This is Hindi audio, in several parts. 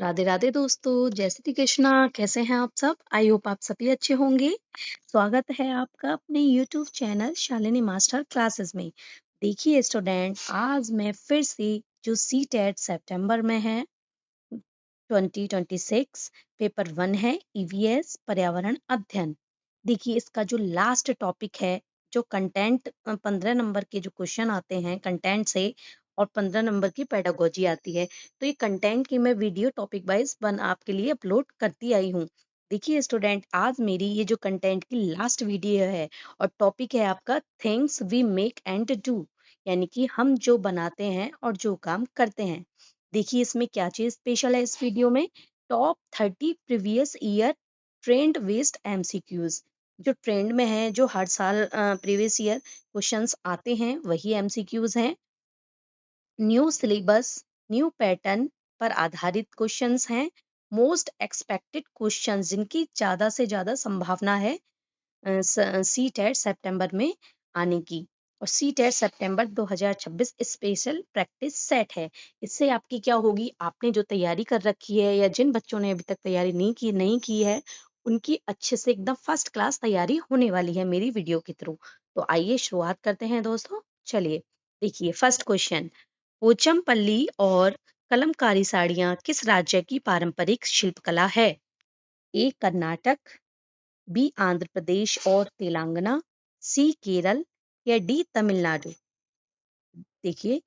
राधे राधे दोस्तों, जय श्री कृष्णा। कैसे हैं आप सब? आई होप आप सभी अच्छे होंगे। स्वागत है आपका अपने YouTube channel Shalini master classes में। देखिए स्टूडेंट, आज मैं फिर से जो सी टेट सितंबर में है 2026 पेपर 1 है ईवीएस पर्यावरण अध्ययन। देखिए इसका जो लास्ट टॉपिक है, जो कंटेंट 15 नंबर के जो क्वेश्चन आते हैं कंटेंट से और 15 नंबर की पेडागोजी आती है। तो ये कंटेंट की मैं वीडियो टॉपिक वाइज बन आपके लिए अपलोड करती आई हूँ। देखिए स्टूडेंट, आज मेरी ये जो कंटेंट की लास्ट वीडियो है और टॉपिक है आपका things we make and do, यानी कि हम जो बनाते हैं और जो काम करते हैं। देखिए इसमें क्या चीज स्पेशल है इस वीडियो में। Top 30 previous year trend based MCQs, जो ट्रेंड में है, जो हर साल प्रीवियस ईयर क्वेश्चंस आते हैं वही एमसीक्यूज हैं। न्यू सिलेबस, न्यू पैटर्न पर आधारित क्वेश्चंस हैं। मोस्ट एक्सपेक्टेड क्वेश्चंस जिनकी ज्यादा से ज्यादा संभावना है सी टेट सितंबर में आने की। और सी टेट सितंबर 2026 स्पेशल प्रैक्टिस सेट है। इससे आपकी क्या होगी, आपने जो तैयारी कर रखी है या जिन बच्चों ने अभी तक तैयारी नहीं की है, उनकी अच्छे से एकदम फर्स्ट क्लास तैयारी होने वाली है मेरी वीडियो के थ्रू। तो आइए शुरुआत करते हैं दोस्तों। चलिए देखिए फर्स्ट क्वेश्चन। पोचमपल्ली और कलमकारी साड़ियां किस राज्य की पारंपरिक शिल्पकला है? ए कर्नाटक, बी आंध्र प्रदेश और तेलंगाना, सी केरल या डी तमिलनाडु। देखिए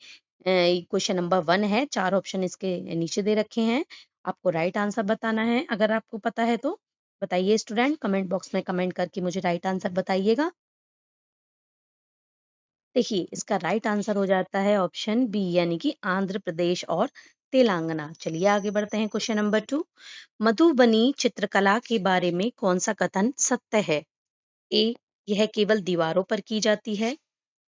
क्वेश्चन नंबर 1 है, 4 ऑप्शन इसके नीचे दे रखे हैं। आपको राइट आंसर बताना है। अगर आपको पता है तो बताइए स्टूडेंट, कमेंट बॉक्स में कमेंट करके मुझे राइट आंसर बताइएगा। देखिए इसका राइट आंसर हो जाता है ऑप्शन बी, यानी कि आंध्र प्रदेश और तेलंगाना। चलिए आगे बढ़ते हैं। क्वेश्चन नंबर 2, मधुबनी चित्रकला के बारे में कौन सा कथन सत्य है? ए, यह केवल दीवारों पर की जाती है।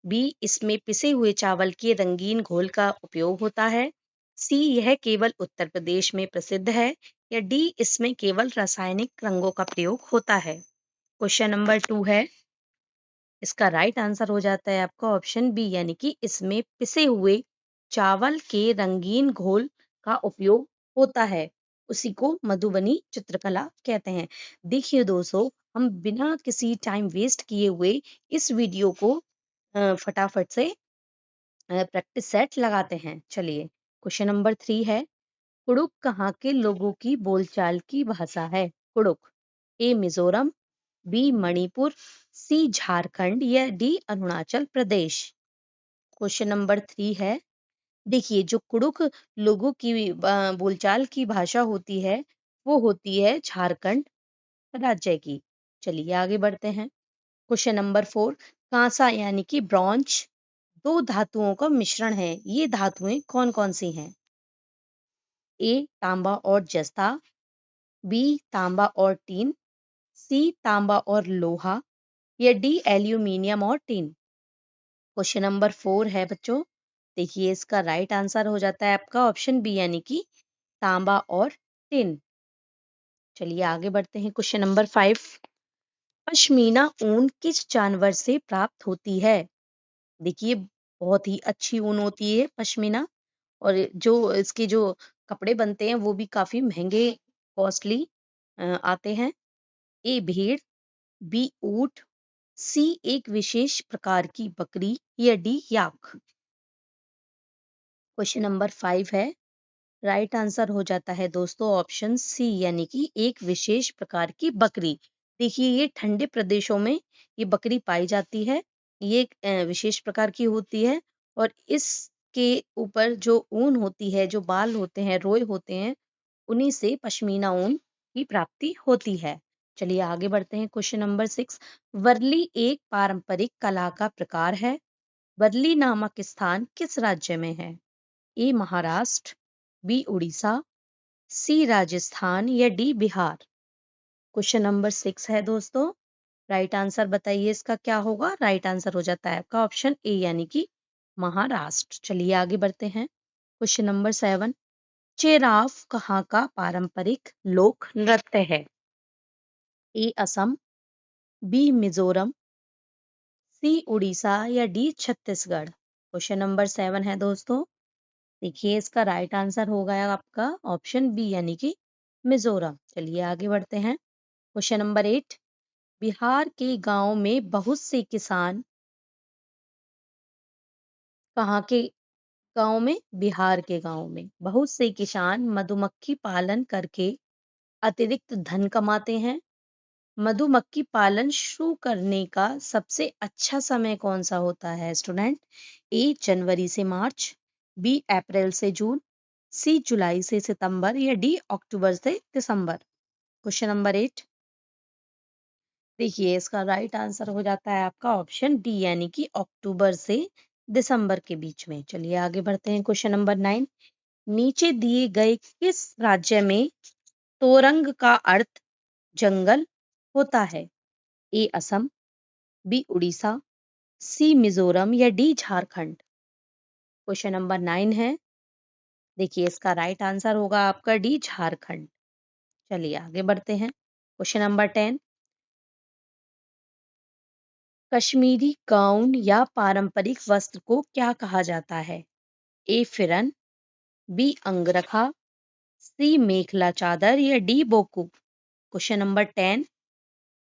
बी, इसमें पिसे हुए चावल के रंगीन घोल का उपयोग होता है। सी, यह केवल उत्तर प्रदेश में प्रसिद्ध है। या डी, इसमें केवल रासायनिक रंगों का प्रयोग होता है। क्वेश्चन नंबर 2 है, इसका राइट आंसर हो जाता है आपका ऑप्शन बी, यानी कि इसमें पिसे हुए चावल के रंगीन घोल का उपयोग होता है। उसी को मधुबनी चित्रकला कहते हैं। देखिए दोस्तों, हम बिना किसी टाइम वेस्ट किए हुए इस वीडियो को फटाफट से प्रैक्टिस सेट लगाते हैं। चलिए क्वेश्चन नंबर 3 है, कुड़ुक कहाँ के लोगों की बोलचाल की भाषा है? कुड़ुक, ए मिजोरम, बी मणिपुर, सी झारखंड या D Arunachal Pradesh. Question number 3 है, देखिए जो कुड़ुक लोगों की बोलचाल की भाषा होती है वो होती है झारखंड राज्य की। चलिए आगे बढ़ते हैं। क्वेश्चन नंबर 4, कांसा यानी कि ब्रॉन्ज दो धातुओं का मिश्रण है। ये धातुएं कौन कौन सी हैं? ए तांबा और जस्ता, बी तांबा और टीन, सी तांबा और लोहा या डी एल्यूमिनियम और टीन। क्वेश्चन नंबर 4 है बच्चों, देखिए इसका राइट आंसर हो जाता है आपका ऑप्शन बी, यानी कि तांबा और टिन। चलिए आगे बढ़ते हैं। क्वेश्चन नंबर 5, पश्मीना ऊन किस जानवर से प्राप्त होती है? देखिए बहुत ही अच्छी ऊन होती है पश्मीना, और जो इसके जो कपड़े बनते हैं वो भी काफी महंगे, कॉस्टली आते हैं। ए भेड़, बी ऊंट, सी एक विशेष प्रकार की बकरी या डी याक। क्वेश्चन नंबर 5 है, राइट आंसर हो जाता है दोस्तों ऑप्शन सी, यानी कि एक विशेष प्रकार की बकरी। देखिए ये ठंडे प्रदेशों में ये बकरी पाई जाती है। ये एक विशेष प्रकार की होती है और इसके ऊपर जो ऊन होती है, जो बाल होते हैं, रोए होते हैं, उन्हीं से पश्मीना ऊन की प्राप्ति होती है। चलिए आगे बढ़ते हैं। क्वेश्चन नंबर 6, वर्ली एक पारंपरिक कला का प्रकार है। वर्ली नामक स्थान किस राज्य में है? ए महाराष्ट्र, बी उड़ीसा, सी राजस्थान या डी बिहार। क्वेश्चन नंबर 6 है दोस्तों, राइट आंसर बताइए इसका क्या होगा। राइट आंसर हो जाता है आपका ऑप्शन ए, यानी कि महाराष्ट्र। चलिए आगे बढ़ते हैं। क्वेश्चन नंबर 7, चेराव कहाँ का पारंपरिक लोक नृत्य है? ए असम, बी मिजोरम, सी उड़ीसा या डी छत्तीसगढ़। क्वेश्चन नंबर 7 है दोस्तों, देखिए इसका राइट आंसर होगा आपका ऑप्शन बी यानी कि मिजोरम। चलिए आगे बढ़ते हैं। क्वेश्चन नंबर 8, बिहार के गांव में बहुत से किसान, कहाँ के गांव में? बिहार के गांव में बहुत से किसान मधुमक्खी पालन करके अतिरिक्त धन कमाते हैं। मधुमक्खी पालन शुरू करने का सबसे अच्छा समय कौन सा होता है स्टूडेंट? ए जनवरी से मार्च, बी अप्रैल से जून, सी जुलाई से सितंबर या डी अक्टूबर से दिसंबर। क्वेश्चन नंबर 8, देखिए इसका राइट आंसर हो जाता है आपका ऑप्शन डी यानी कि अक्टूबर से दिसंबर के बीच में। चलिए आगे बढ़ते हैं। क्वेश्चन नंबर 9, नीचे दिए गए किस राज्य में तोरंग का अर्थ जंगल होता है? ए असम, बी उड़ीसा, सी मिजोरम या डी झारखंड। क्वेश्चन नंबर 9 है, देखिए इसका राइट आंसर होगा आपका डी झारखंड। चलिए आगे बढ़ते हैं। क्वेश्चन नंबर 10, कश्मीरी गाउन या पारंपरिक वस्त्र को क्या कहा जाता है? ए फिरन, बी अंगरखा, सी मेखला चादर या डी बोकू। क्वेश्चन नंबर 10,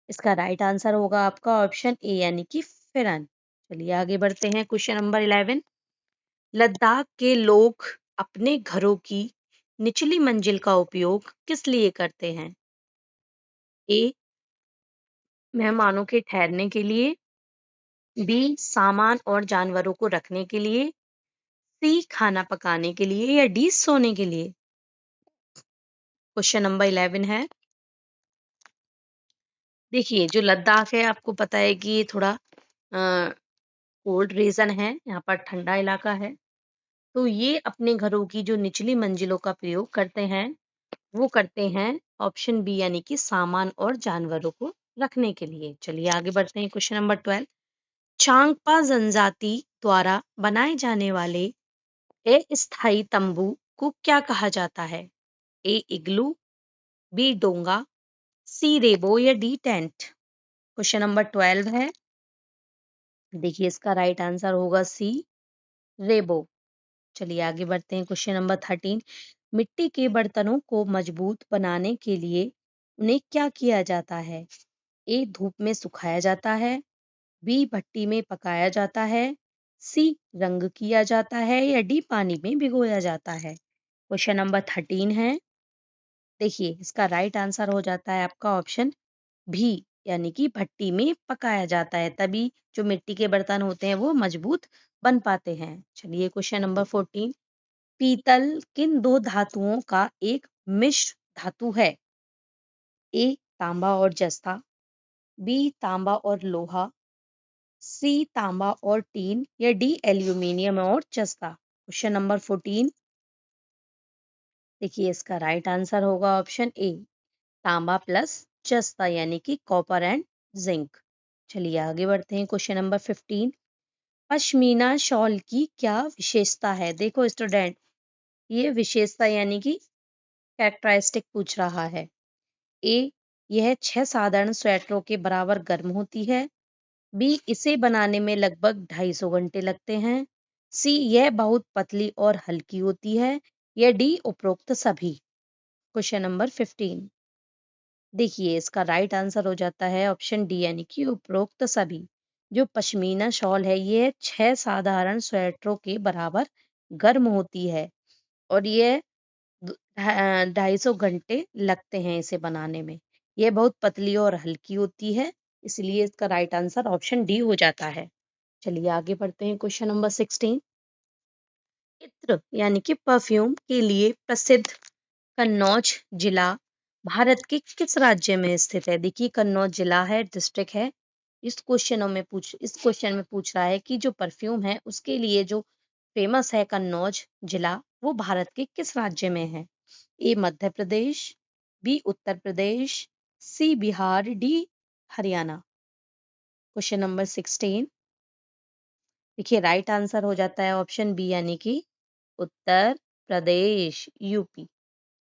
इसका राइट आंसर होगा आपका ऑप्शन ए यानी कि फिरन। चलिए आगे बढ़ते हैं। क्वेश्चन नंबर 11, लद्दाख के लोग अपने घरों की निचली मंजिल का उपयोग किस लिए करते हैं? ए मेहमानों के ठहरने के लिए, बी सामान और जानवरों को रखने के लिए, सी खाना पकाने के लिए या डी सोने के लिए। क्वेश्चन नंबर 11 है, देखिए जो लद्दाख है आपको पता है कि ये थोड़ा कोल्ड रीजन है, यहाँ पर ठंडा इलाका है। तो ये अपने घरों की जो निचली मंजिलों का प्रयोग करते हैं वो करते हैं ऑप्शन बी यानी कि सामान और जानवरों को रखने के लिए। चलिए आगे बढ़ते हैं। क्वेश्चन नंबर 12, चांगपा जनजाति द्वारा बनाए जाने वाले अस्थायी तंबू को क्या कहा जाता है? ए इग्लू, बी डोंगा, सी रेबो या डी टेंट। क्वेश्चन नंबर 12 है, देखिए इसका राइट आंसर होगा सी रेबो। चलिए आगे बढ़ते हैं। क्वेश्चन नंबर 13, मिट्टी के बर्तनों को मजबूत बनाने के लिए उन्हें क्या किया जाता है? ए धूप में सुखाया जाता है, बी भट्टी में पकाया जाता है, सी रंग किया जाता है या डी पानी में भिगोया जाता है। क्वेश्चन नंबर 13 है, देखिए इसका राइट आंसर हो जाता है आपका ऑप्शन भी यानी कि भट्टी में पकाया जाता है, तभी जो मिट्टी के बर्तन होते हैं वो मजबूत बन पाते हैं। चलिए क्वेश्चन नंबर 14, पीतल किन दो धातुओं का एक मिश्र धातु है? ए तांबा और जस्ता, बी तांबा और लोहा, सी तांबा और टीन या डी एल्यूमिनियम और जस्ता। क्वेश्चन नंबर 14, देखिए इसका राइट आंसर होगा ऑप्शन ए तांबा प्लस जस्ता यानी कि कॉपर एंड जिंक। चलिए आगे बढ़ते हैं। क्वेश्चन नंबर 15, पश्मीना शॉल की क्या विशेषता है? देखो स्टूडेंट, ये विशेषता यानी कि कैरेक्टरिस्टिक पूछ रहा है। ए यह 6 साधारण स्वेटरों के बराबर गर्म होती है, बी इसे बनाने में लगभग 250 घंटे लगते हैं, सी यह बहुत पतली और हल्की होती है या डी उपरोक्त सभी। क्वेश्चन नंबर 15, देखिए इसका राइट आंसर हो जाता है ऑप्शन डी यानी कि उपरोक्त सभी। जो पश्मीना शॉल है ये 6 साधारण स्वेटरों के बराबर गर्म होती है और ये 250 घंटे लगते हैं इसे बनाने में। यह बहुत पतली और हल्की होती है, इसलिए इसका राइट आंसर ऑप्शन डी हो जाता है। चलिए आगे बढ़ते हैं। क्वेश्चन नंबर 16, इत्र यानी कि परफ्यूम के लिए प्रसिद्ध कन्नौज जिला भारत के किस राज्य में स्थित है? देखिए कन्नौज जिला है, डिस्ट्रिक्ट है। इस क्वेश्चन में पूछ रहा है कि जो परफ्यूम है उसके लिए जो फेमस है कन्नौज जिला, वो भारत के किस राज्य में है? A Madhya Pradesh, B Uttar Pradesh, C Bihar, D Haryana. Question number 16, देखिए राइट आंसर हो जाता है ऑप्शन बी यानी कि उत्तर प्रदेश, यूपी।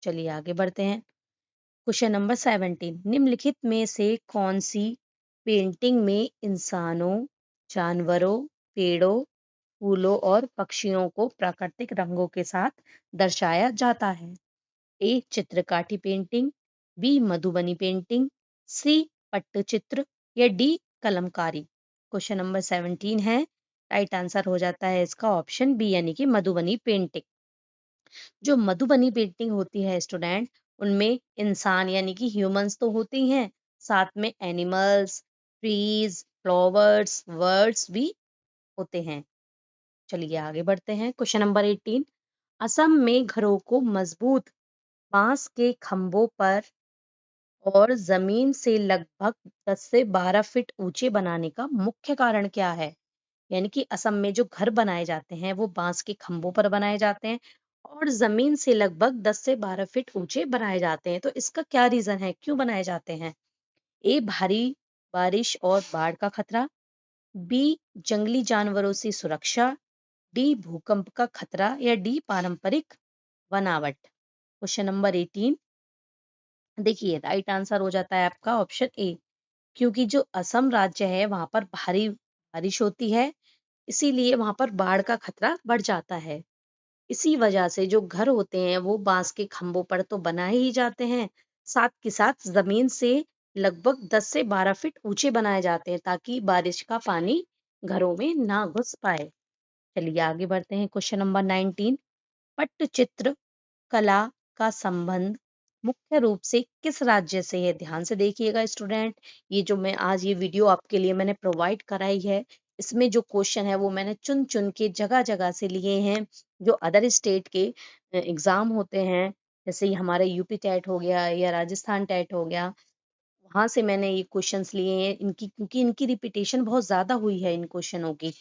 चलिए आगे बढ़ते हैं। क्वेश्चन नंबर 17, निम्नलिखित में से कौन सी पेंटिंग में इंसानों, जानवरों, पेड़ों फूलों और पक्षियों को प्राकृतिक रंगों के साथ दर्शाया जाता है? ए चित्रकाठी पेंटिंग, बी मधुबनी पेंटिंग, सी पट्टचित्र या डी कलमकारी। क्वेश्चन नंबर 17 है, राइट आंसर हो जाता है इसका ऑप्शन बी यानी कि मधुबनी पेंटिंग। जो मधुबनी पेंटिंग होती है स्टूडेंट, उनमें इंसान यानी कि ह्यूमंस तो होते ही हैं, साथ में एनिमल्स, ट्रीज, फ्लावर्स, वर्ड्स भी होते हैं। चलिए आगे बढ़ते हैं। क्वेश्चन नंबर 18, असम में घरों को मजबूत बांस के खंभों पर और जमीन से लगभग 10 से 12 फीट ऊंचे बनाने का मुख्य कारण क्या है? यानी कि असम में जो घर बनाए जाते हैं वो बांस के खंभों पर बनाए जाते हैं और जमीन से लगभग 10 से 12 फीट ऊंचे बनाए जाते हैं। तो इसका क्या रीजन है, क्यों बनाए जाते हैं? ए भारी बारिश और बाढ़ का खतरा, बी जंगली जानवरों से सुरक्षा, डी भूकंप का खतरा या डी पारंपरिक बनावट। क्वेश्चन नंबर 18, देखिए राइट आंसर हो जाता है आपका ऑप्शन ए, क्योंकि जो असम राज्य है वहां पर भारी बारिश होती है, इसीलिए वहां पर बाढ़ का खतरा बढ़ जाता है। इसी वजह से जो घर होते हैं वो बांस के खंभों पर तो बनाए ही जाते हैं, साथ के साथ जमीन से लगभग 10 से 12 फीट ऊंचे बनाए जाते हैं ताकि बारिश का पानी घरों में ना घुस पाए। चलिए आगे बढ़ते हैं। क्वेश्चन नंबर 19, पट्टचित्र कला का संबंध मुख्य रूप से किस राज्य से है? ध्यान से देखिएगा स्टूडेंट, ये जो मैं आज ये वीडियो आपके लिए मैंने प्रोवाइड कराई है, इसमें जो क्वेश्चन है वो मैंने चुन चुन के जगह जगह से लिए हैं। जो अदर स्टेट के एग्जाम होते हैं, जैसे ये हमारे यूपी टेट हो गया या राजस्थान टेट हो गया, वहां से मैंने ये क्वेश्चंस लिए हैं इनकी, क्योंकि इनकी रिपीटेशन बहुत ज्यादा हुई है इन क्वेश्चनों की।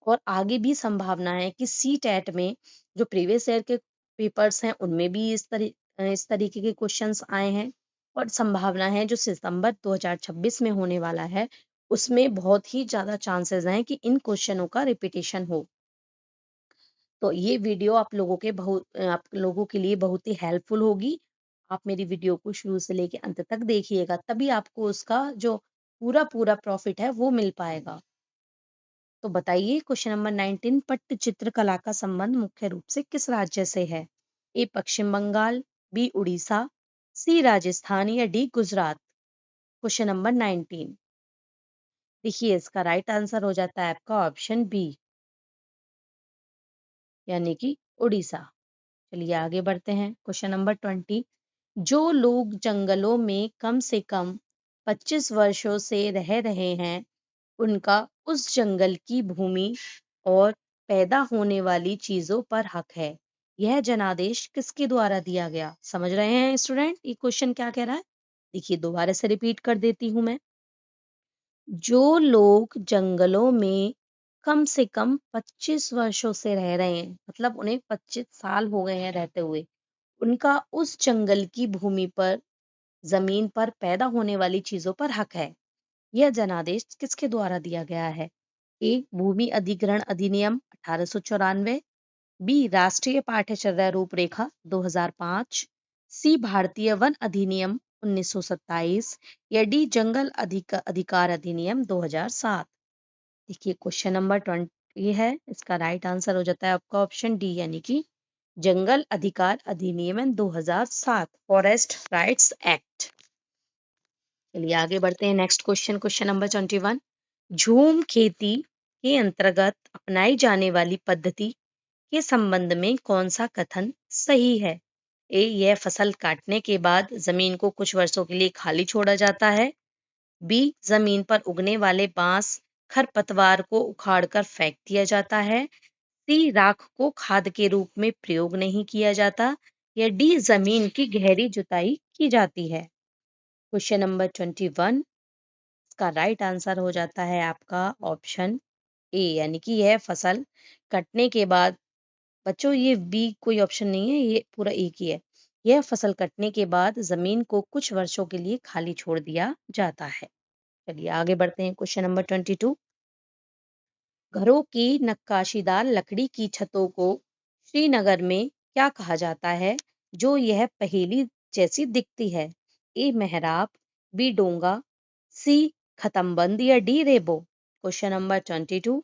और आगे भी संभावना है कि सी टेट में जो प्रीवियस ईयर के पेपर्स हैं उनमें भी इस तरीके के क्वेश्चंस आए हैं। और संभावना है जो सितंबर 2026 में होने वाला है उसमें बहुत ही ज्यादा चांसेस हैं कि इन क्वेश्चनों का रिपीटेशन हो। तो ये वीडियो आप लोगों के लिए बहुत ही हेल्पफुल होगी। आप मेरी वीडियो को शुरू से लेके अंत तक देखिएगा, तभी आपको उसका जो पूरा पूरा प्रॉफिट है वो मिल पाएगा। तो बताइए क्वेश्चन नंबर 19, पट्टचित्र कला का संबंध मुख्य रूप से किस राज्य से है? ए पश्चिम बंगाल, बी उड़ीसा, सी राजस्थान या डी गुजरात। क्वेश्चन नंबर 19, देखिए इसका राइट आंसर हो जाता है आपका ऑप्शन बी यानी कि उड़ीसा। चलिए आगे बढ़ते हैं। क्वेश्चन नंबर 20, जो लोग जंगलों में कम से कम 25 वर्षों से रह रहे हैं उनका उस जंगल की भूमि और पैदा होने वाली चीजों पर हक है। यह जनादेश किसके द्वारा दिया गया? समझ रहे हैं स्टूडेंट ये क्वेश्चन क्या कह रहा है? देखिए दोबारा से रिपीट कर देती हूं मैं। जो लोग जंगलों में कम से कम 25 वर्षों से रह रहे हैं, मतलब उन्हें 25 साल हो गए हैं रहते हुए, उनका उस जंगल की भूमि पर, जमीन पर पैदा होने वाली चीजों पर हक है। यह जनादेश किसके द्वारा दिया गया है? ए भूमि अधिग्रहण अधिनियम 1894, बी राष्ट्रीय पाठ्यचर्या रूपरेखा 2005, सी भारतीय वन अधिनियम 1927 या डी जंगल अधिकार अधिनियम 2007। देखिए क्वेश्चन नंबर 20 है, इसका राइट आंसर हो जाता है आपका ऑप्शन डी यानी कि जंगल अधिकार अधिनियम 2007, फॉरेस्ट राइट्स एक्ट। चलिए आगे बढ़ते हैं। नेक्स्ट क्वेश्चन, क्वेश्चन नंबर 21, झूम खेती के अंतर्गत अपनाई जाने वाली पद्धति के संबंध में कौन सा कथन सही है? ए यह फसल काटने के बाद जमीन को कुछ वर्षों के लिए खाली छोड़ा जाता है, बी जमीन पर उगने वाले बांस खरपतवार को उखाड़कर फेंक दिया जाता है, सी राख को खाद के रूप में प्रयोग नहीं किया जाता या डी जमीन की गहरी जुताई की जाती है। क्वेश्चन नंबर 21, इसका राइट आंसर हो जाता है आपका ऑप्शन ए यानी कि यह फसल कटने के बाद, बच्चों ये बी कोई ऑप्शन नहीं है, ये पूरा एक ही है। यह फसल कटने के बाद जमीन को कुछ वर्षों के लिए खाली छोड़ दिया जाता है। चलिए आगे बढ़ते हैं। क्वेश्चन नंबर 22, घरों की नक्काशीदार लकड़ी की छतों को श्रीनगर में क्या कहा जाता है जो यह पहेली जैसी दिखती है? ए मेहराब, बी डोंगा, सी खतमबंद या डी रेबो। क्वेश्चन नंबर 22,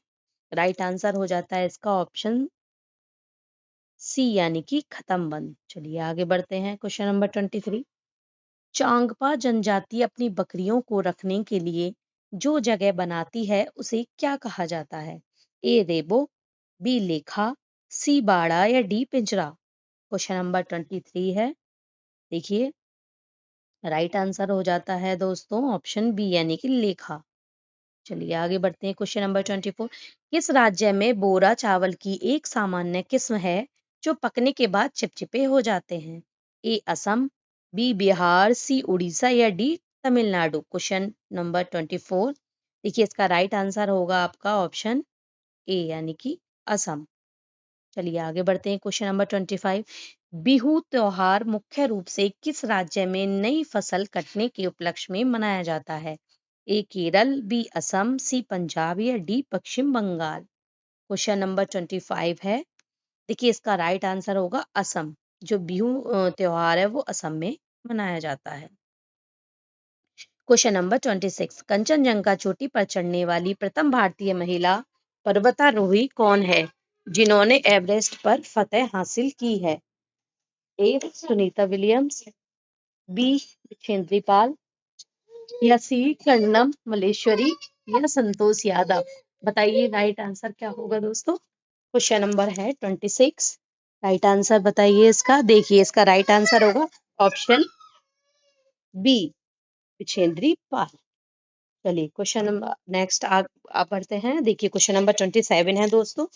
राइट आंसर हो जाता है इसका ऑप्शन सी यानी कि खत्म बंद। चलिए आगे बढ़ते हैं। Question number 23। चांगपा जनजाति अपनी बकरियों को रखने के लिए जो जगह बनाती है उसे क्या कहा जाता है? ए रेबो, बी लेखा, सी बाड़ा या डी पिंजरा। क्वेश्चन नंबर 23 है। देखिए राइट आंसर हो जाता है दोस्तों ऑप्शन बी यानी कि लेखा। चलिए आगे बढ़ते हैं। Question number 24। किस राज्य में बोरा चावल की एक सामान्य किस्म है जो पकने के बाद चिपचिपे हो जाते हैं? ए असम, बी बिहार, सी उड़ीसा या डी तमिलनाडु। Question number 24। देखिए इसका राइट आंसर होगा आपका ऑप्शन ए यानी कि असम। चलिए आगे बढ़ते हैं। Question number 25। बिहू त्योहार मुख्य रूप से किस राज्य में नई फसल कटने के उपलक्ष्य में मनाया जाता है? ए केरल, बी असम, सी पंजाब या डी पश्चिम बंगाल। क्वेश्चन नंबर 25 है। देखिए इसका राइट आंसर होगा असम। जो बिहू त्योहार है वो असम में मनाया जाता है। Question number 26। कंचनजंगा चोटी पर चढ़ने वाली प्रथम भारतीय महिला पर्वतारोही कौन है जिन्होंने एवरेस्ट पर फतह हासिल की है? ए सुनीता विलियम्स, बी विजेंद्री पाल या सी कर्णम मल्लेश्वरी या संतोष यादव। बताइए राइट आंसर क्या होगा दोस्तों। क्वेश्चन नंबर है 26। राइट आंसर बताइए इसका। देखिए इसका राइट आंसर होगा ऑप्शन बी विजेंद्री पाल। चलिए क्वेश्चन नंबर नेक्स्ट आप बढ़ते हैं। देखिए क्वेश्चन नंबर 27 है दोस्तों।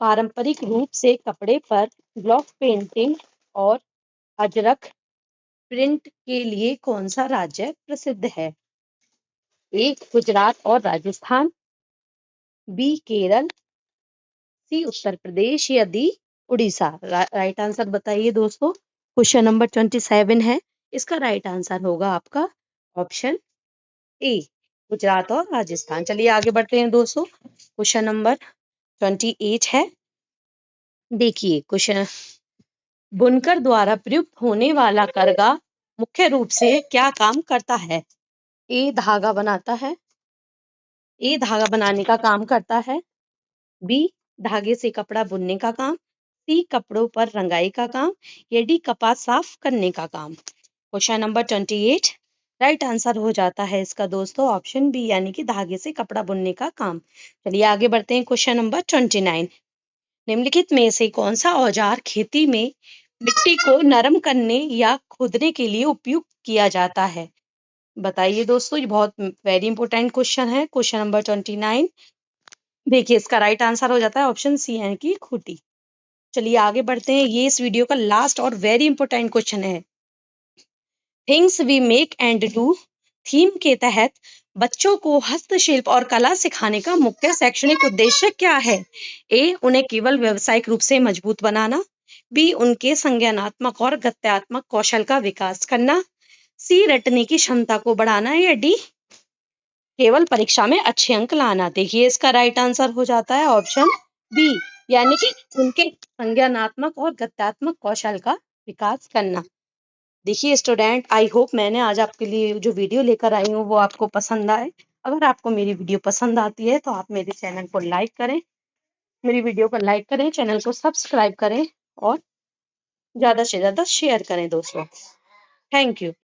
पारंपरिक रूप से कपड़े पर ब्लॉक पेंटिंग और अजरक प्रिंट के लिए कौन सा राज्य प्रसिद्ध है? ए गुजरात और राजस्थान, बी केरल, सी उत्तर प्रदेश या डी उड़ीसा। राइट आंसर बताइए दोस्तों। क्वेश्चन नंबर 27 है। इसका राइट आंसर होगा आपका ऑप्शन ए गुजरात और राजस्थान। चलिए आगे बढ़ते हैं दोस्तों। क्वेश्चन नंबर 28 है। देखिए क्वेश्चन बुनकर द्वारा प्रयुक्त होने वाला करगा मुख्य रूप से क्या काम करता है? ए धागा बनाता है, ए धागा बनाने का काम करता है, बी धागे से कपड़ा बुनने का काम, सी कपड़ों पर रंगाई का काम या डी कपास साफ करने का काम। Question number 28। राइट आंसर हो जाता है इसका दोस्तों ऑप्शन बी यानी कि धागे से कपड़ा बुनने का काम। चलिए आगे बढ़ते हैं। Question number 29। निम्नलिखित में से कौन सा औजार खेती में मिट्टी को नरम करने या खोदने के लिए उपयुक्त किया जाता है? बताइए दोस्तों। ये बहुत वेरी इंपॉर्टेंट क्वेश्चन है। Question number 29। देखिए इसका राइट आंसर हो जाता है ऑप्शन सी यानी कि खूंटी। चलिए आगे बढ़ते हैं। ये इस वीडियो का लास्ट और वेरी इंपॉर्टेंट क्वेश्चन है। Things we make and do theme के तहत बच्चों को हस्तशिल्प और कला सिखाने का मुख्य शैक्षणिक उद्देश्य क्या है? ए उन्हें केवल व्यावसायिक रूप से मजबूत बनाना, बी उनके संज्ञानात्मक और गत्यात्मक कौशल का विकास करना, सी रटने की क्षमता को बढ़ाना या डी केवल परीक्षा में अच्छे अंक लाना। देखिए इसका राइट आंसर हो जाता है ऑप्शन बी यानी कि उनके संज्ञानात्मक और गत्यात्मक कौशल का विकास करना। देखिए स्टूडेंट आई होप मैंने आज आपके लिए जो वीडियो लेकर आई हूँ वो आपको पसंद आए। अगर आपको मेरी वीडियो पसंद आती है तो आप मेरे चैनल को लाइक करें, मेरी वीडियो को लाइक करें, चैनल को सब्सक्राइब करें और ज़्यादा से ज़्यादा शेयर करें दोस्तों। Thank you.